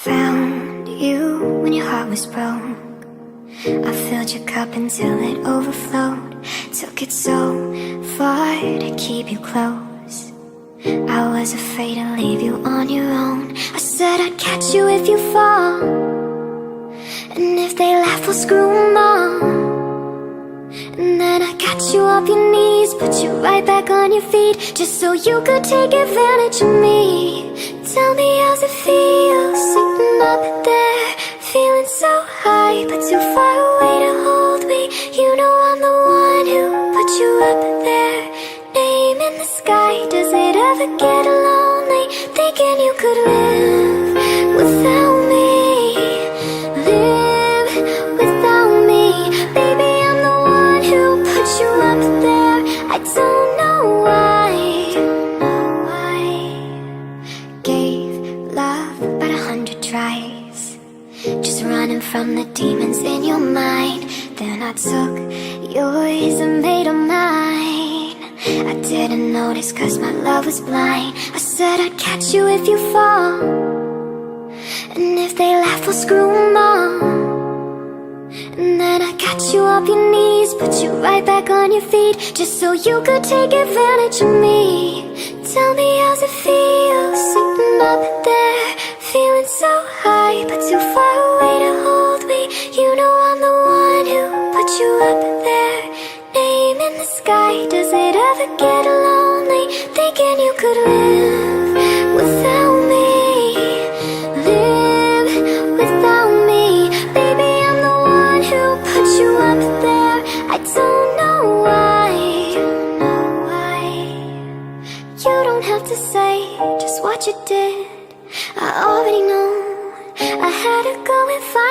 Found you when your heart was broke. I filled your cup until it overflowed. Took it so far to keep you close. I was afraid to leave you on your own. I said I'd catch you if you fall, and if they laugh, we'll screw them all. And then I got you off your knees, put you right back on your feet, just so you could take advantage of me. Tell me, how's it feel, sitting up there, feeling so high, but too far away to hold me. You know I'm the one who put you up there, name in the sky. Does it ever get lonely, thinking you could live without me? Live without me, baby, I'm the one who put you up there. I don't know why. Gave love about 100 tries, just running from the demons in your mind. Then I took yours and made them mine. I didn't notice cause my love was blind. I said I'd catch you if you fall, and if they laugh, we'll screw them all. And then I got you off your knees, put you right back on your feet, just so you could take advantage of me. Tell me, how's it feel, sitting up there, feeling so high, but too far away to hold me. You know I'm the one who put you up there, name in the sky. Does it ever get lonely, thinking you could live without me? Live without me, baby, I'm the one who put you up there. I don't know why. You don't have to say just what you did, I already know. I had to go and find out.